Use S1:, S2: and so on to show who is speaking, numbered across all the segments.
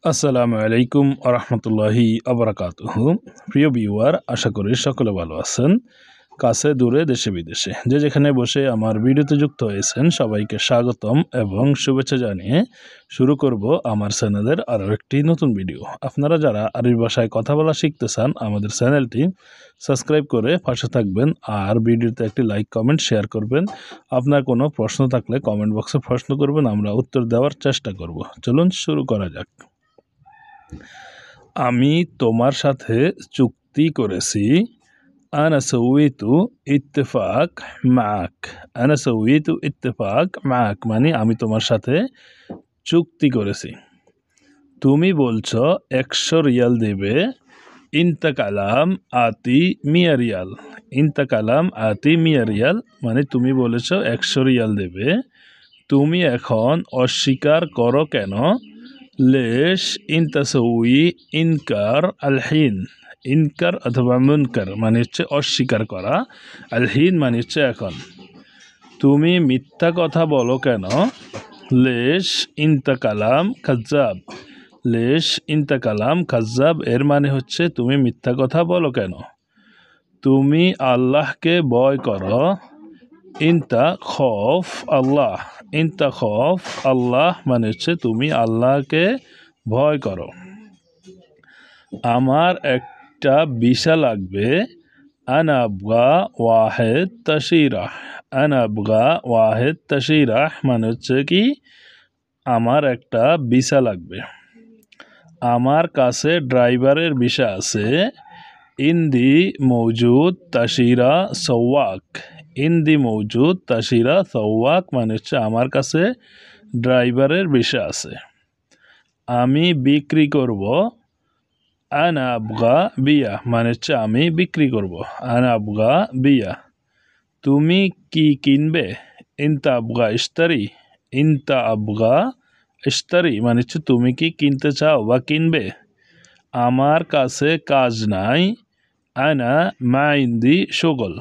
S1: আসসালামু আলাইকুম আরহামতুল্লাহি আবরাকাতুহু। প্রিয় ভিউয়ার, আশা করি সকলে ভালো আছেন। কাছে দূরে দেশে বিদেশে যে যেখানে বসে আমার ভিডিওতে যুক্ত হয়েছেন সবাইকে স্বাগতম এবং শুভেচ্ছা জানিয়ে শুরু করব আমার চ্যানেলের আরও একটি নতুন ভিডিও। আপনারা যারা আরবি ভাষায় কথা বলা শিখতে চান আমাদের চ্যানেলটি সাবস্ক্রাইব করে পাশে থাকবেন আর ভিডিওতে একটি লাইক কমেন্ট শেয়ার করবেন। আপনার কোনো প্রশ্ন থাকলে কমেন্ট বক্সে প্রশ্ন করবেন, আমরা উত্তর দেওয়ার চেষ্টা করব। চলুন শুরু করা যাক। আমি তোমার সাথে চুক্তি করেছি। আনা সউইতু ইত্তেফাক মাক। আনা সউইতু ইত্তেফাক মাক মানে আমি তোমার সাথে চুক্তি করেছি। তুমি বলছো 100 রিয়াল দেবে। ইনতা কালাম আতি মিয়া রিয়াল। ইনতা কালাম আতি মিয়া রিয়াল মানে তুমি বলেছো 100 রিয়াল দেবে। তুমি এখন অস্বীকার করো কেন? লেশ ইনতাসউই ইনকার আলহিন। ইনকার অথবা মুনকার মানে হচ্ছে অস্বীকার করা, আলহিন মানে হচ্ছে এখন। তুমি মিথ্যা কথা বলো কেন? লেশ ইনতা কালাম কাজ্জাব। লেশ ইনতা কালাম কাজ্জাব এর মানে হচ্ছে তুমি মিথ্যা কথা বলো কেন। তুমি আল্লাহকে ভয় করো। ইনতা খৌফ আল্লাহ। ইনতা খৌফ আল্লাহ মানে হচ্ছে তুমি আল্লাহকে ভয় করো। আমার একটা ভিসা লাগবে। আনা আবগা ওয়াহেদ তাশিরাহ। আনা আবগা ওয়াহেদ তাশিরাহ মানে হচ্ছে কি আমার একটা ভিসা লাগবে। আমার কাছে ড্রাইভারের ভিসা আছে। ইন্দি মৌজুদ তাশিরা সওয়াক। ইন্দি মৌজুদ তাশিরা সওয়াক মানে হচ্ছে আমার কাছে ড্রাইভারের ভিসা আছে। আমি বিক্রি করব। আনা আবগা বিয়া মানে হচ্ছে আমি বিক্রি করব। আনা আবগা বিয়া। তুমি কি কিনবে? ইনতা আবগা ইশতারি। ইনতা আবগা ইশতারি মানে হচ্ছে তুমি কি কিনতে চাও বা কিনবে। আমার কাছে কাজ নাই। আনা মা ইন্দি শুগল।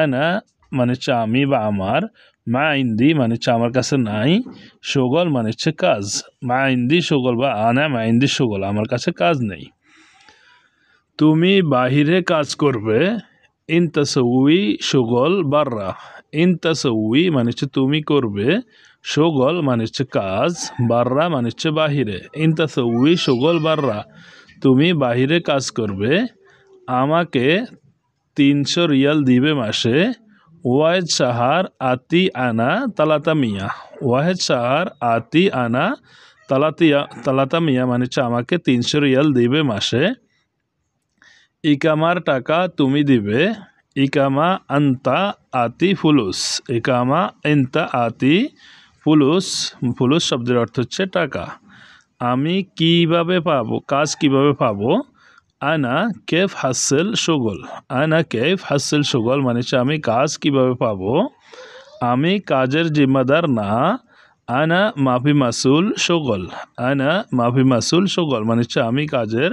S1: আনা মানে হচ্ছে আমি বা আমার, মা ইন্দি মানে হচ্ছে আমার কাছে নাই, শুগল মানে হচ্ছে কাজ। মা ইন্দি শুগল বা আনা মা ইন্দি শুগল আমার কাছে কাজ নেই। তুমি বাহিরে কাজ করবে। ইনতাসউই শুগল বাররা। ইনতাসউই মানে হচ্ছে তুমি করবে, শুগল মানে হচ্ছে কাজ, বাররা মানে হচ্ছে বাহিরে। ইনতাসউই শুগল বাররা তুমি বাহিরে কাজ করবে। আমাকে 300 রিয়াল দিবে মাসে। ওয়াহেদ সাহার আতি আনা তালাতা মিয়া। ওয়াহেদ সাহার আতি আনা তালাতা মিয়া মানে হচ্ছে আমাকে 300 রিয়াল দিবে মাসে। ইকামার টাকা তুমি দিবে। ইকামা আন্তা আতি ফুলুস। ইকামা এন্তা আতি ফুলুস। ফুলুস শব্দের অর্থ হচ্ছে টাকা। আমি কিভাবে পাবো, কাজ কিভাবে পাবো? আনা কেফ হাসেল শুগল। আনা কেফ হাসেল শুগল মানে হচ্ছে আমি কাজ কিভাবে পাবো। আমি কাজের জিম্মাদার না। আনা মাফি মাসুল শুগল। আনা মাফি মাসুল শুগল মানে হচ্ছে আমি কাজের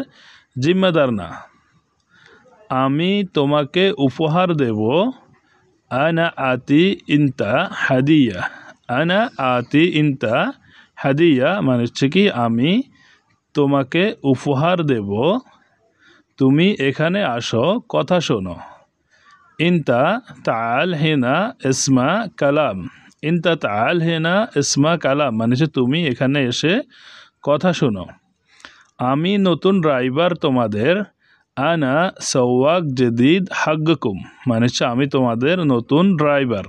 S1: জিম্মাদার না। আমি তোমাকে উপহার দেব। আনা আতি ইনতা হাদিয়া। আনা আতি ইনতা হাদিয়া মানে হচ্ছে কি আমি তোমাকে উপহার দেব। তুমি এখানে আসো, কথা শোনো। ইনতা তাআল হিনা ইসমা কালাম। ইনতা তাআল হিনা ইসমা কালাম মানে হচ্ছে তুমি এখানে এসে কথা শোনো। আমি নতুন ড্রাইভার তোমাদের। আনা সওয়াক জদিদ হাগ্গুকুম মানে হচ্ছে আমি তোমাদের নতুন ড্রাইভার।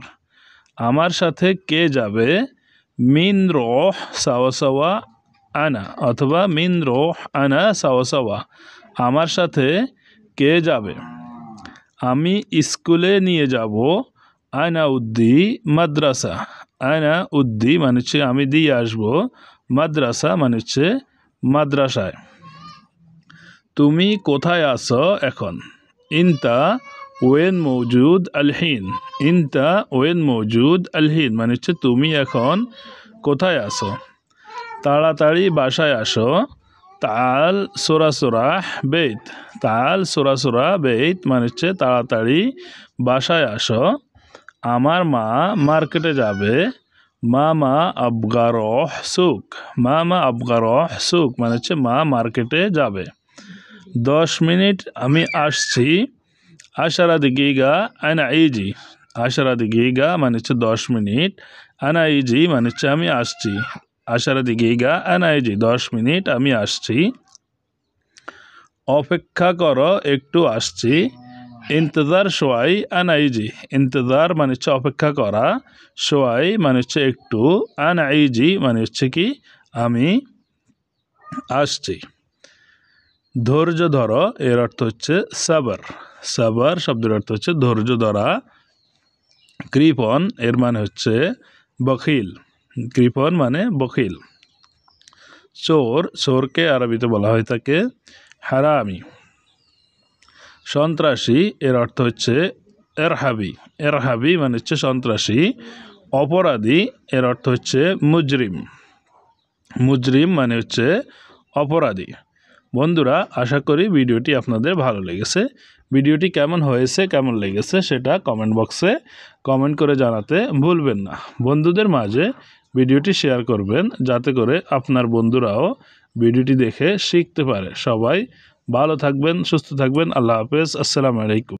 S1: আমার সাথে কে যাবে? মিন রোহ সাওয়া সাওয়া আনা অথবা মিন রোহ আনা সাওয়া সাওয়া আমার সাথে কে যাবে? আমি স্কুলে নিয়ে যাব। আনা উদ্দি মাদ্রাসা। আনা উদ্দি মানে হচ্ছে আমি দিয়ে আসবো, মাদ্রাসা মানে হচ্ছে মাদ্রাসায়। তুমি কোথায় আছো এখন? ইনতা ওয়েন মৌজুদ আলহিন। ইনতা ওয়েন মৌজুদ আলহিন মানে হচ্ছে তুমি এখন কোথায় আছো। তাড়াতাড়ি বাসায় আসো। তাল সোরাসোরাহ বেত। তাল সোরাসোরা বেত মানে হচ্ছে তাড়াতাড়ি বাসায় আসো। আমার মা মার্কেটে যাবে। মামা আবগারহ সুক, মামা আবগারহ সুক মানে হচ্ছে মা মার্কেটে যাবে। 10 মিনিট আমি আসছি, 10 دقيقة أنا আইজি, 10 دقيقة মানে হচ্ছে 10 মিনিট, আনা আইজি মানে হচ্ছে আমি আসছি, 10 دقيقة أنا আইজি 10 মিনিট আমি আসছি। অপেক্ষা করো একটু আসছি, ইন্তজার শোয়াই আনা আইজি, ইন্তজার মানে হচ্ছে অপেক্ষা করা, শোয়াই মানে হচ্ছে একটু, আনা আইজি মানে হচ্ছে কি আমি আসছি। ধৈর্য ধরো এর অর্থ হচ্ছে সাবর, সাবর শব্দের অর্থ হচ্ছে ধৈর্য ধরা। কৃপণ এর মানে হচ্ছে বখিল, কৃপণ মানে বখিল। চোর, চোরকে আরবিতে বলা হয়ে থাকে হারামি। সন্ত্রাসী এর অর্থ হচ্ছে এরহাবি, এরহাবি মানে হচ্ছে সন্ত্রাসী। অপরাধী এর অর্থ হচ্ছে মুজরিম, মুজরিম মানে হচ্ছে অপরাধী। বন্ধুরা, আশা করি ভিডিওটি আপনাদের ভালো লেগেছে। ভিডিওটি কেমন হয়েছে, কেমন লেগেছে সেটা কমেন্ট বক্সে কমেন্ট করে জানাতে ভুলবেন না। বন্ধুদের মাঝে ভিডিওটি শেয়ার করবেন যাতে করে আপনার বন্ধুরাও ভিডিওটি দেখে শিখতে পারে। সবাই ভালো থাকবেন, সুস্থ থাকবেন। আল্লাহ হাফেজ, আসসালামু আলাইকুম।